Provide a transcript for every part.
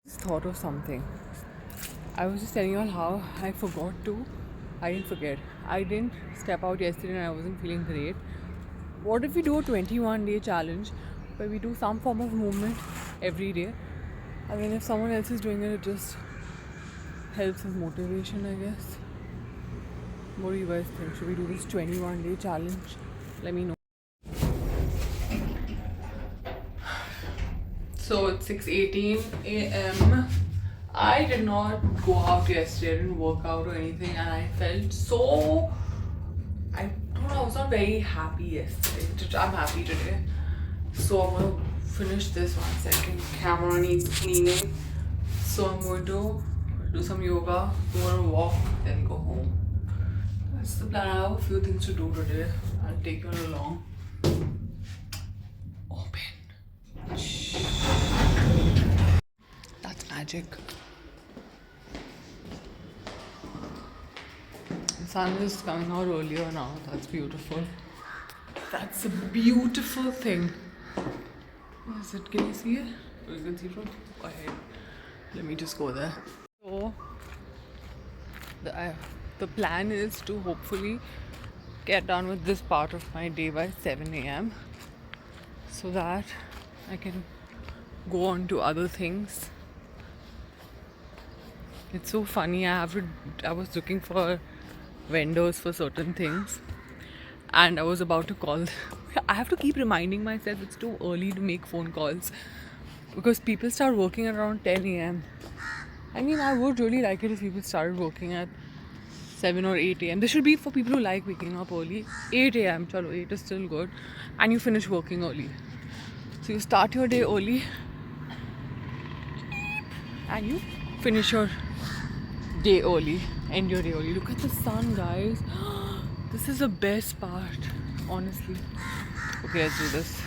Just thought of something. I was just telling you all how I forgot to. I didn't forget. I didn't step out yesterday and I wasn't feeling great. What if we do a 21-day challenge where we do some form of movement every day? I mean, if someone else is doing it, it just helps as motivation, I guess. What do you guys think? Should we do this 21-day challenge? Let me know. So it's 6:18 a.m. I did not go out yesterday, I didn't work out or anything, and I felt so. I don't know, I was not very happy yesterday. I'm happy today. So I'm gonna finish this 1 second. Camera needs cleaning. So I'm going to do some yoga, go on a walk, then go home. That's the plan. I have a few things to do today. I'll take you along. Open. Shh. That's magic. The sun is coming out earlier now. That's beautiful. That's a beautiful thing. What is it? Can you see it? Oh, you can see from ahead. Let me just go there. So, the plan is to hopefully get done with this part of my day by 7 a.m. so that I can go on to other things. It's so funny. I was looking for vendors for certain things, and I was about to call. I have to keep reminding myself it's too early to make phone calls because people start working around 10 a.m. I mean, I would really like it if people started working at 7 or 8 a.m. This should be for people who like waking up early. 8 a.m. Chalo, 8 is still good. And you finish working early. So you start your day early and you finish your day early. End your day early. Look at the sun, guys. This is the best part, honestly. Okay, let's do this.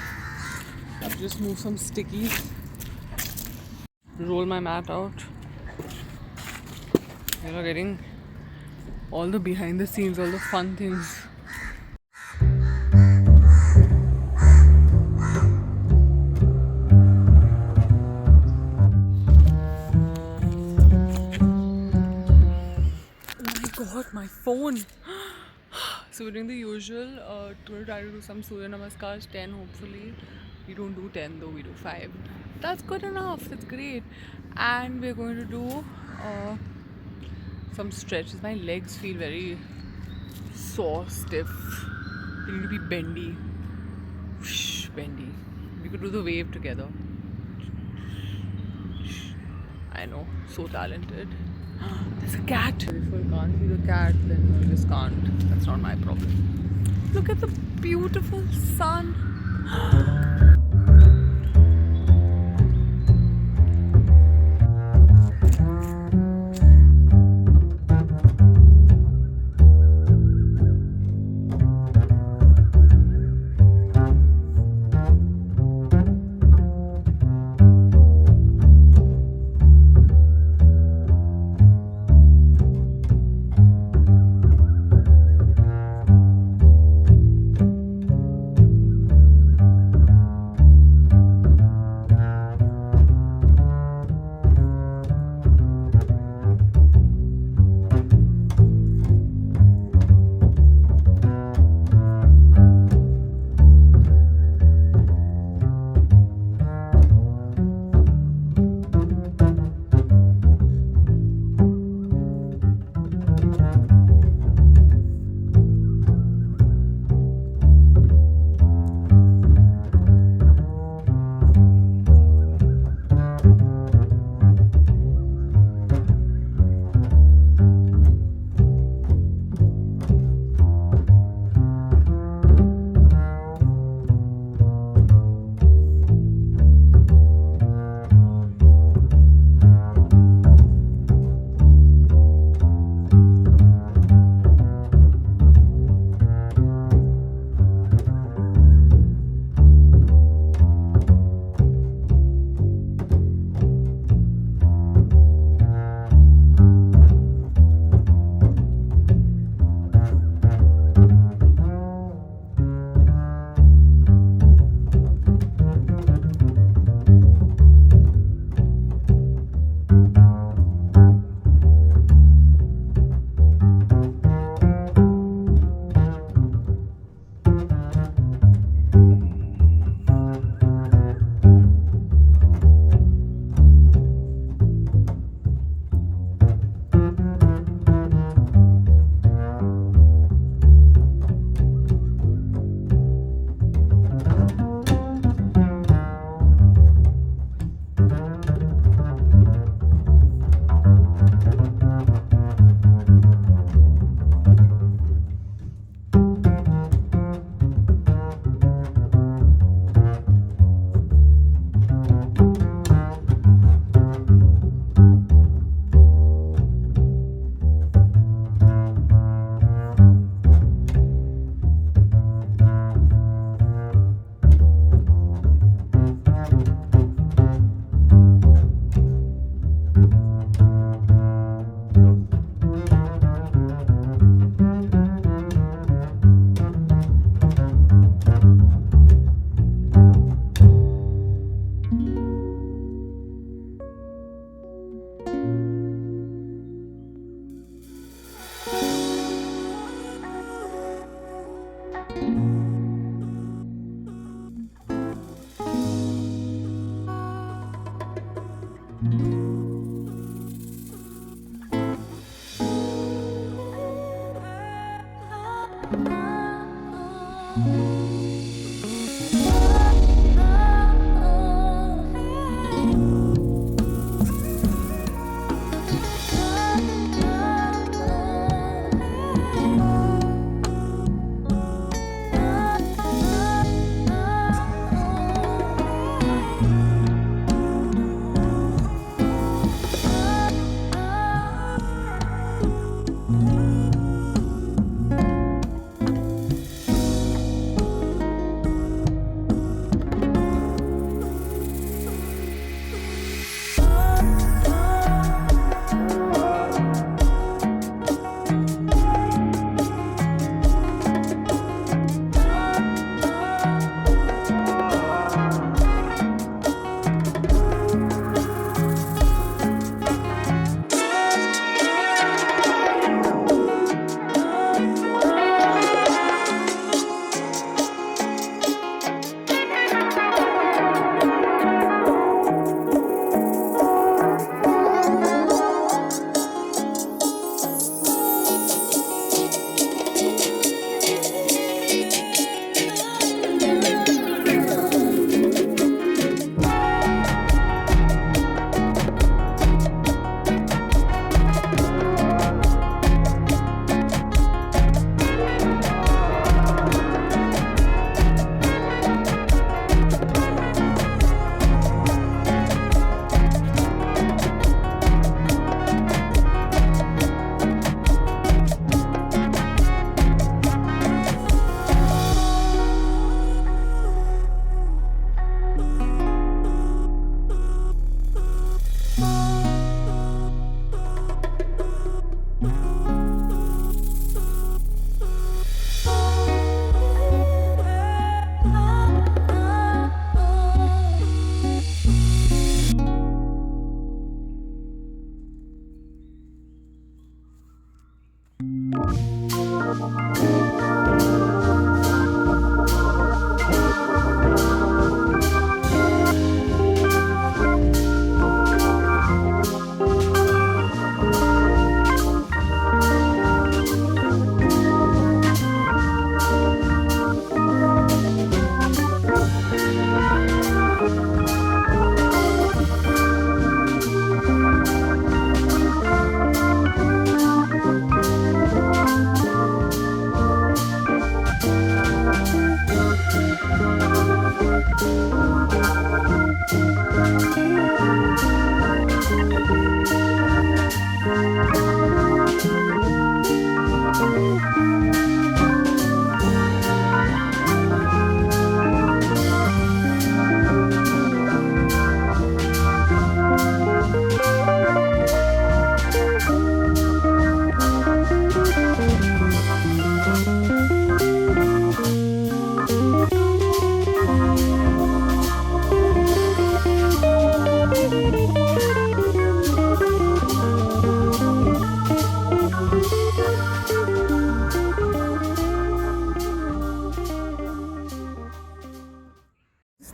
Just move some stickies. Roll my mat out. You know, getting all the behind the scenes, all the fun things. Oh my god, my phone. So we're doing the usual. To try to do some Surya Namaskars, 10 hopefully. We don't do 10 though, we do 5. That's good enough, that's great. And we're going to do some stretches. My legs feel very sore, stiff. They need to be bendy. Whoosh, bendy. We could do the wave together. I know, so talented. There's a cat. If you can't see the cat, then you just can't. That's not my problem. Look at the beautiful sun.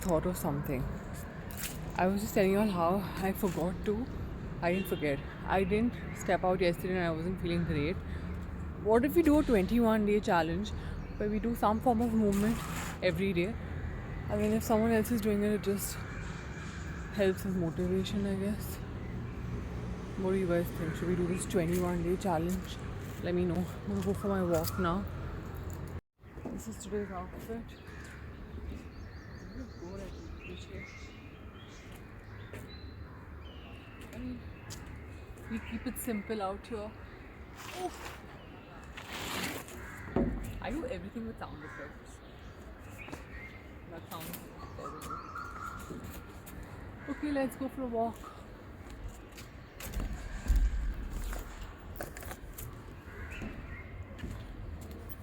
Thought of something. I was just telling you all how I forgot to. I didn't forget. I didn't step out yesterday and I wasn't feeling great. What if we do a 21-day challenge where we do some form of movement every day? I mean, if someone else is doing it, it just helps with motivation, I guess. What do you guys think? Should we do this 21-day challenge? Let me know. I'm gonna go for my walk now. This is today's outfit. I mean, we keep it simple out here. Oh. I do everything with sound effects. That sounds terrible. Okay, let's go for a walk.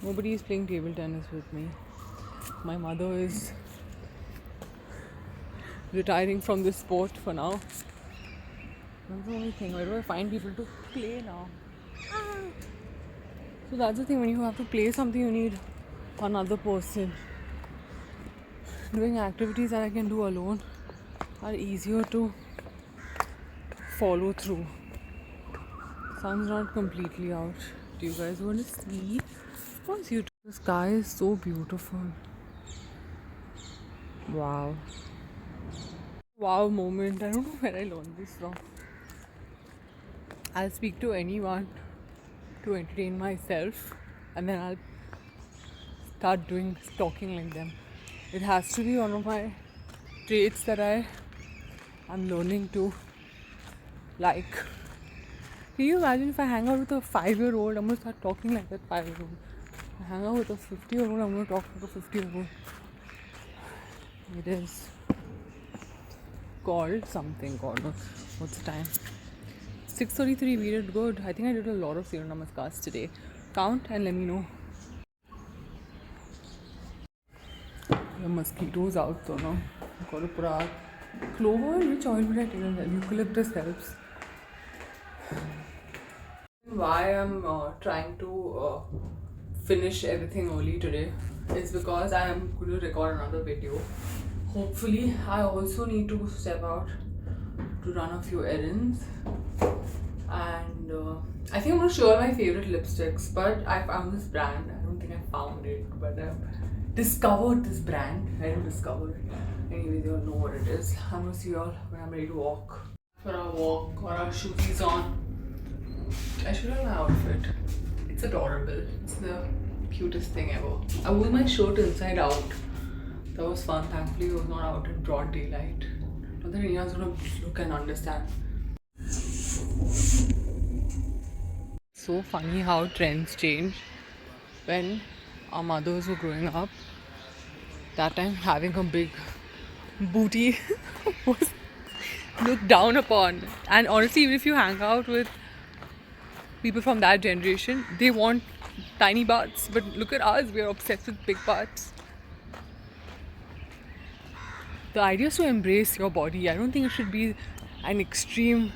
Nobody is playing table tennis with me. My mother is retiring from this sport for now. That's the only thing. Where do I find people to play now? So that's the thing, when you have to play something, you need another person. Doing activities that I can do alone are easier to follow through. Sun's not completely out. Do you guys want to see? What's you? The sky is so beautiful. Wow. Wow moment. I don't know where I learned this from. I'll speak to anyone to entertain myself, and then I'll start talking like them. It has to be one of my traits that I'm learning to like. Can you imagine if I hang out with a 5-year-old, I'm gonna start talking like that 5-year-old. If I hang out with a 50-year-old, I'm gonna talk like a 50-year-old. It is called something called, what's the time? 6:33. We did good. I think I did a lot of Surya Namaskars today. Count and let me know. The mosquitoes out though, no? Got to put out clover. Which oil would I take? Eucalyptus helps. Why I'm trying to finish everything early today is because I am going to record another video. Hopefully, I also need to step out to run a few errands, and I think I'm going to show my favorite lipsticks, but I found this brand. I don't think I found it, but I've discovered this brand. I didn't discover it. Anyways, you all know what it is. I'm going to see you all when I'm ready to walk. For our walk or our shoes on. I should have my outfit. It's adorable. It's the cutest thing ever. I wore my shirt inside out. That was fun. Thankfully, it was not out in broad daylight. Not that anyone's gonna look and understand. So funny how trends change. When our mothers were growing up, that time having a big booty was looked down upon. And honestly, even if you hang out with people from that generation, they want tiny butts, but look at us, we are obsessed with big butts. The idea is to embrace your body. I don't think it should be an extreme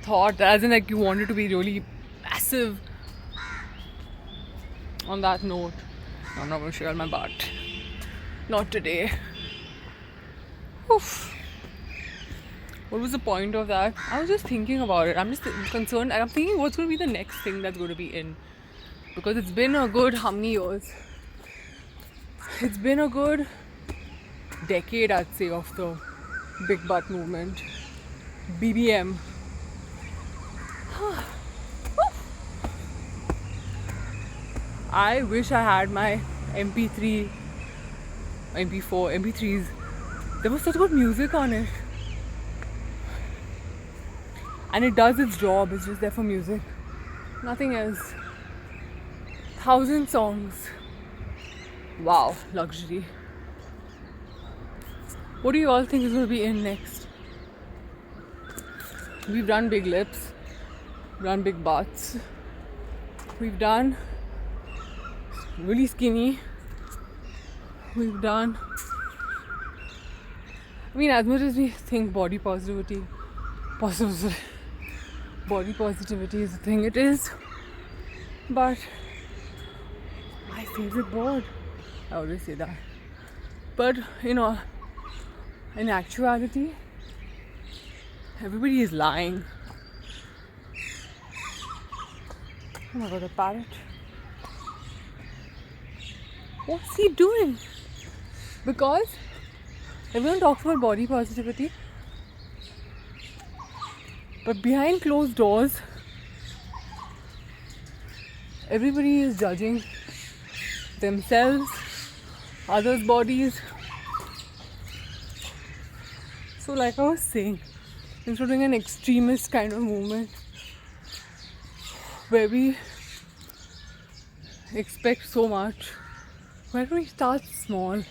thought, as in like you want it to be really massive. On that note, I'm not going to show you my butt. Not today. Oof. What was the point of that? I was just thinking about it. I'm just concerned, and I'm thinking what's going to be the next thing that's going to be in. Because it's been a good how many years? It's been a good decade, I'd say, of the big butt movement. BBM. I wish I had my MP3, MP4, MP3s. There was such good music on it. And it does its job, it's just there for music. Nothing else. 1,000 songs. Wow, luxury. What do you all think is going to be in next? We've done big lips, we've done big butts, we've done really skinny, we've done, I mean, as much as we think body positivity is a thing, it is, but my favorite word, I always say that, but you know, in actuality, everybody is lying. Oh my god, a parrot. What's he doing? Because everyone talks about body positivity, but behind closed doors, everybody is judging themselves, others' bodies. So like I was saying, instead of doing an extremist kind of movement where we expect so much, why don't we start small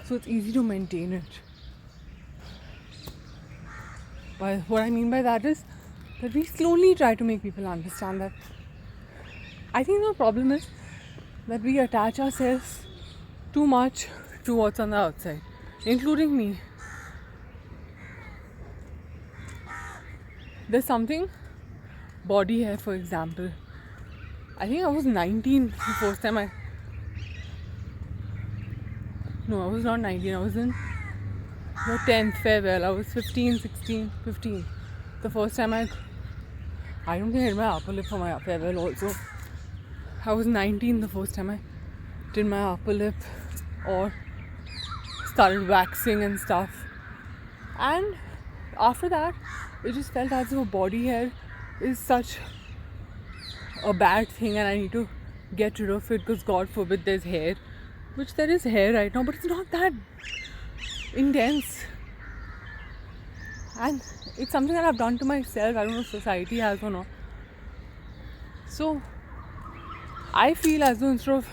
so it's easy to maintain it? But what I mean by that is that we slowly try to make people understand that. I think the problem is that we attach ourselves too much to what's on the outside, including me. There's something, body hair for example. I think I was 19 the first time I was not 19. I was in the 10th farewell. I was 15, 16, 15. The first time I don't think I did my upper lip for my farewell also. I was 19 the first time I did my upper lip or started waxing and stuff. And after that, it just felt as if body hair is such a bad thing and I need to get rid of it because God forbid there's hair. Which there is hair right now, but it's not that intense. And it's something that I've done to myself. I don't know if society has or not. So I feel as though instead of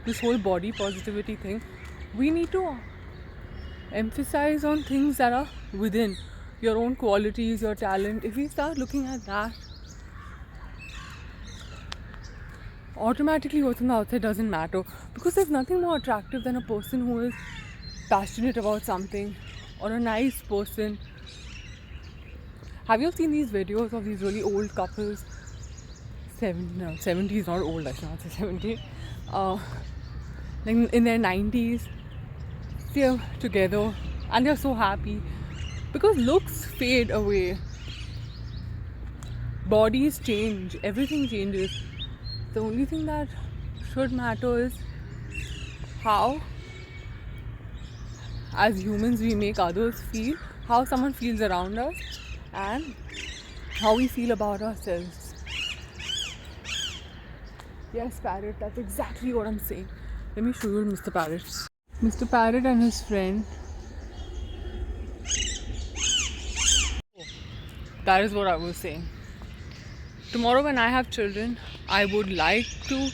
this whole body positivity thing, we need to emphasize on things that are within your own qualities, your talent. If we start looking at that, automatically what's on the outside doesn't matter, because there's nothing more attractive than a person who is passionate about something, or a nice person. Have you seen these videos of these really old couples? 70s, not old, I should not say 70. Like in their 90s, they're together and they're so happy because looks fade away, bodies change, everything changes. The only thing that should matter is how, as humans, we make others feel, how someone feels around us, and how we feel about ourselves. Yes, Parrot, that's exactly what I'm saying. Let me show you Mr. Parrot. Mr. Parrot and his friend. That is what I was saying. Tomorrow when I have children, I would like to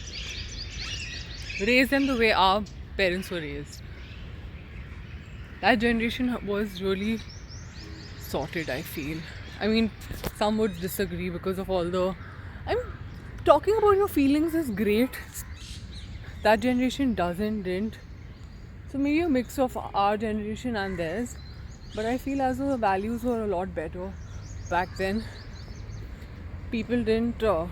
raise them the way our parents were raised. That generation was really sorted, I feel. I mean, some would disagree because of all the... talking about your feelings is great. That generation didn't. So maybe a mix of our generation and theirs. But I feel as though the values were a lot better back then. People didn't, or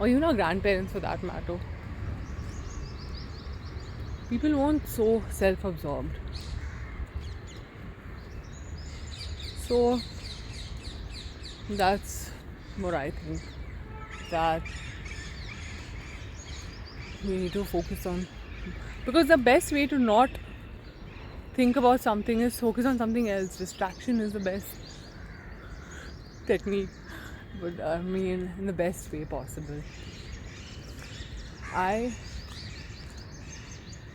even our grandparents for that matter, people weren't so self-absorbed. So that's what I think, that we need to focus on, because the best way to not think about something is focus on something else. Distraction is the best technique, but I mean in the best way possible. I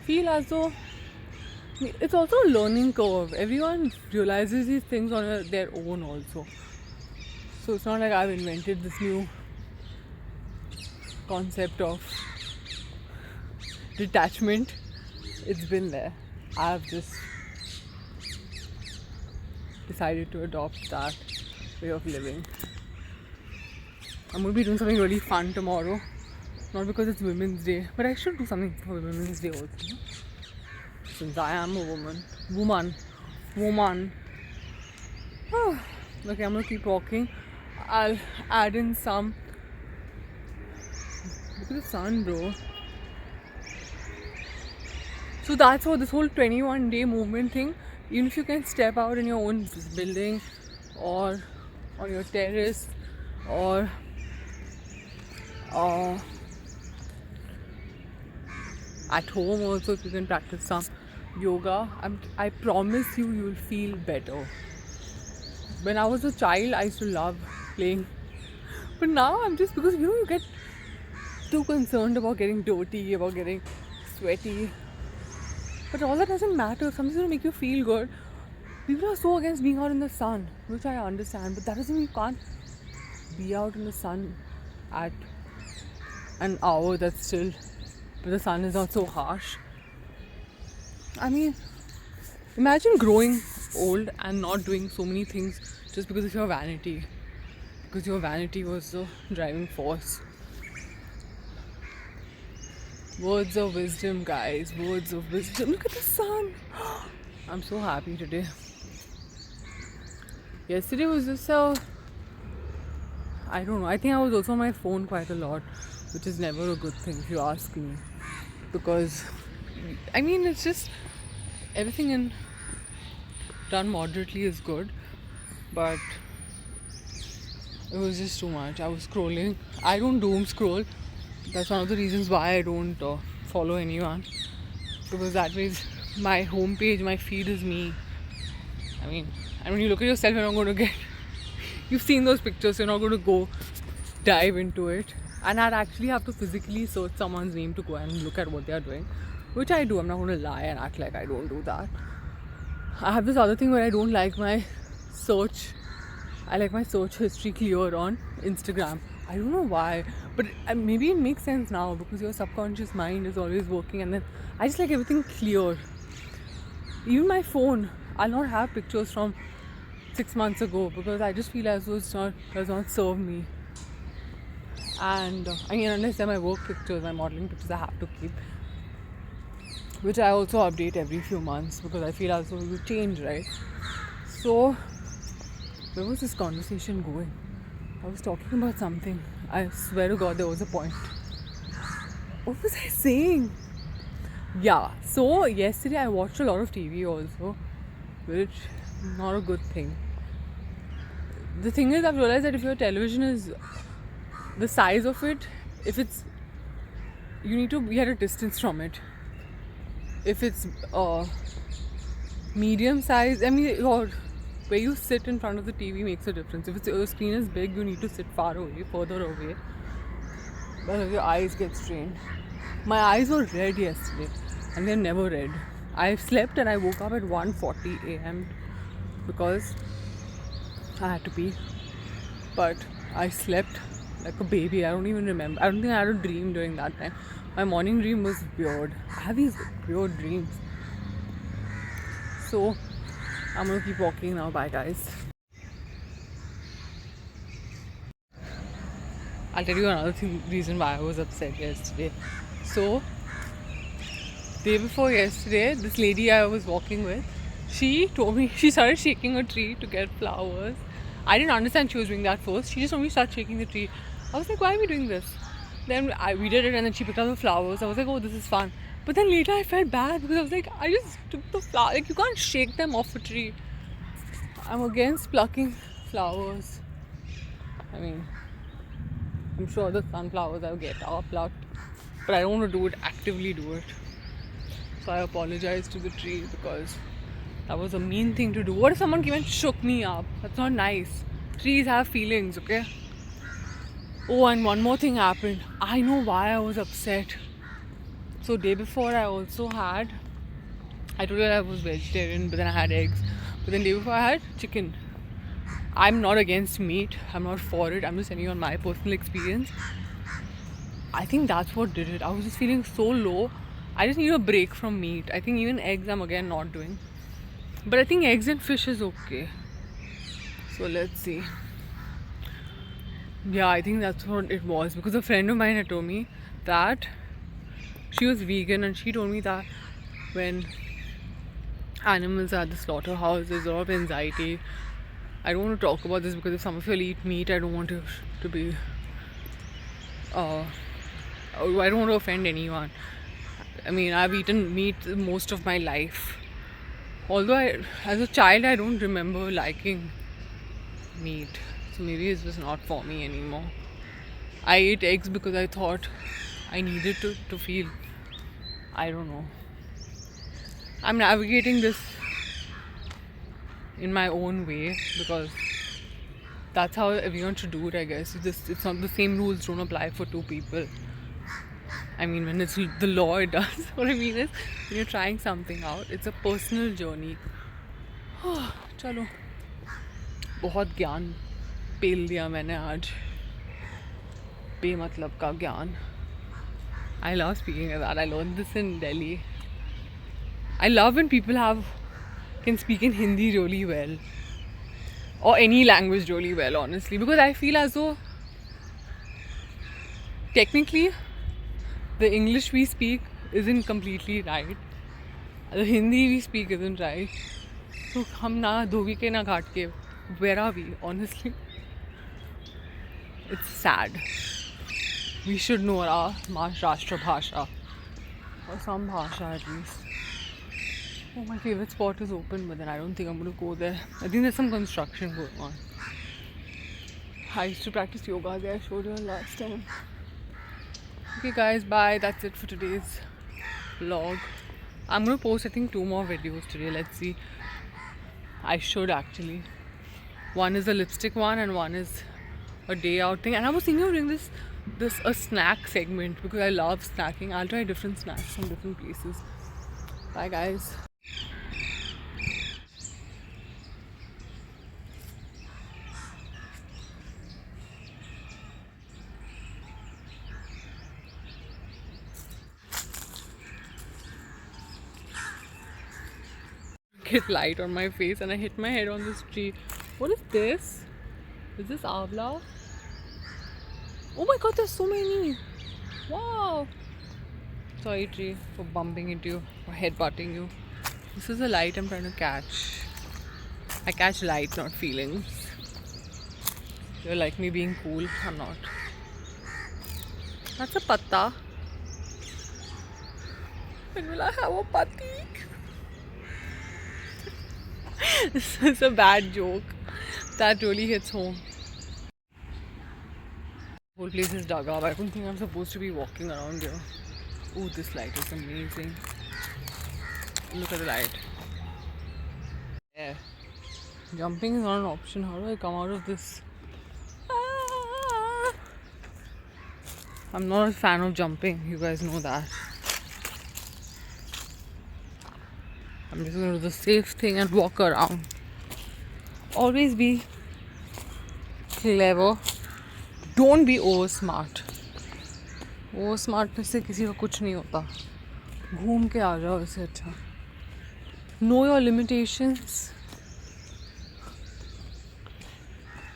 feel as though it's also a learning curve. Everyone realizes these things on their own also. So it's not like I've invented this new concept of detachment. It's been there. I've just decided to adopt that way of living. I'm going to be doing something really fun tomorrow. Not because it's Women's Day, but I should do something for Women's Day also. Since I am a woman. Okay, I'm going to keep walking. I'll add in some... Look at the sun, bro. So that's what this whole 21-day movement thing, even if you can step out in your own building or on your terrace or at home also, if you can practice some yoga, I promise you'll feel better. When I was a child, I used to love playing, but now I'm just, because you get too concerned about getting dirty, about getting sweaty. But all that doesn't matter. If something's going to make you feel good. People are so against being out in the sun, which I understand, but that doesn't mean you can't be out in the sun at an hour that's still, but the sun is not so harsh. I mean, imagine growing old and not doing so many things just because of your vanity. Because your vanity was the driving force. Words of wisdom, guys. Words of wisdom. Look at the sun. I'm so happy today. Yesterday was just a I don't know. I think I was also on my phone quite a lot, which is never a good thing if you ask me. Because, I mean, it's just everything in done moderately is good, but it was just too much. I was scrolling. I don't doom scroll. That's one of the reasons why I don't follow anyone, because that means my homepage, my feed is me. I mean, and when you look at yourself, you're not going to get. You've seen those pictures, so you're not going to go dive into it. And I'd actually have to physically search someone's name to go and look at what they are doing, which I do. I'm not going to lie and act like I don't do that. I have this other thing where I don't like my search. I like my search history clear on Instagram. I don't know why, but maybe it makes sense now because your subconscious mind is always working, and then I just like everything clear. Even my phone, I'll not have pictures from 6 months ago because I just feel as though it does not serve me. And I mean, unless they're my work pictures, my modeling pictures, I have to keep, which I also update every few months because I feel as though you change, right? So, where was this conversation going? I was talking about something. I swear to God, there was a point. What was I saying? Yeah, so yesterday I watched a lot of TV also, which is not a good thing. The thing is, I've realized that if your television is the size of it, you need to be at a distance from it. If it's medium size, I mean, or where you sit in front of the TV makes a difference. If your screen is big, you need to sit far away, further away. But your eyes get strained. My eyes were red yesterday, and they're never red. I slept and I woke up at 1:40 a.m. because I had to pee. But I slept like a baby. I don't even remember. I don't think I had a dream during that time. My morning dream was weird. I have these weird dreams. So I'm gonna keep walking now. Bye, guys. I'll tell you another reason why I was upset yesterday. So, day before yesterday, this lady I was walking with, she told me she started shaking a tree to get flowers. I didn't understand she was doing that first. She just told me start shaking the tree. I was like, why are we doing this? Then we did it, and then she picked up the flowers. I was like, oh, this is fun. But then later I felt bad because I was like, I just took the flower. Like, you can't shake them off a tree. I'm against plucking flowers. I mean, I'm sure the sunflowers I get are plucked, but I don't want to actively do it. So I apologize to the tree because that was a mean thing to do. What if someone came and shook me up? That's not nice. Trees have feelings, okay? Oh, and one more thing happened. I know why I was upset. So day before I told you I was vegetarian, but then I had eggs. But then day before I had chicken. I'm not against meat. I'm not for it. I'm just telling you on my personal experience. I think that's what did it. I was just feeling so low. I just need a break from meat. I think even eggs I'm again not doing. But I think eggs and fish is okay. So let's see. Yeah, I think that's what it was. Because a friend of mine had told me that she was vegan, and she told me that when animals are at the slaughterhouse, there's a lot of anxiety. I don't want to talk about this because if some of you all eat meat, I don't want to be. I don't want to offend anyone. I mean, I've eaten meat most of my life. Although as a child, I don't remember liking meat. So maybe it's just not for me anymore. I ate eggs because I thought I needed to feel. I don't know. I'm navigating this in my own way because that's how everyone should do it, I guess. It's not the same rules don't apply for two people. I mean, when it's the law, it does. What I mean is, when you're trying something out, it's a personal journey. चलो बहुत ज्ञान पेल दिया मैंने आज बेमतलब का ज्ञान. I love speaking of that. I learned this in Delhi. I love when people can speak in Hindi really well, or any language really well, honestly, because I feel as though technically the English we speak isn't completely right, the Hindi we speak isn't right. So hum na dhobi ke na ghat ke, where are we, honestly? It's sad. We should know our Rashtra Bhasha. Or some Bhasha at least. Oh, my favorite spot is open, but then I don't think I'm going to go there. I think there's some construction going on. I used to practice yoga there. I showed you last time. Okay guys, bye. That's it for today's vlog. I'm going to post I think 2 more videos today. Let's see. I should actually. One is a lipstick one and one is a day out thing. And I was thinking of doing this a snack segment because I love snacking. I'll try different snacks from different places. Bye guys. Get light on my face and I hit my head on this tree. What is this? Is this Avla? Oh my god, there's so many. Wow. Sorry tree for bumping into you or headbutting you. This is a light I'm trying to catch. I catch light, not feelings. You're like me being cool. I'm not. That's a patta. When will I have a patti? This is a bad joke. That really hits home. The whole place is dug up. I don't think I'm supposed to be walking around here. Oh, this light is amazing. Look at the light. Yeah. Jumping is not an option. How do I come out of this? Ah! I'm not a fan of jumping. You guys know that. I'm just going to do the safe thing and walk around. Always be clever. Don't be over smart. Over smartness से किसी को कुछ नहीं होता. घूम के आ जाओ इससे अच्छा. Know your limitations.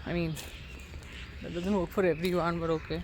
I mean, that doesn't work for everyone, but okay.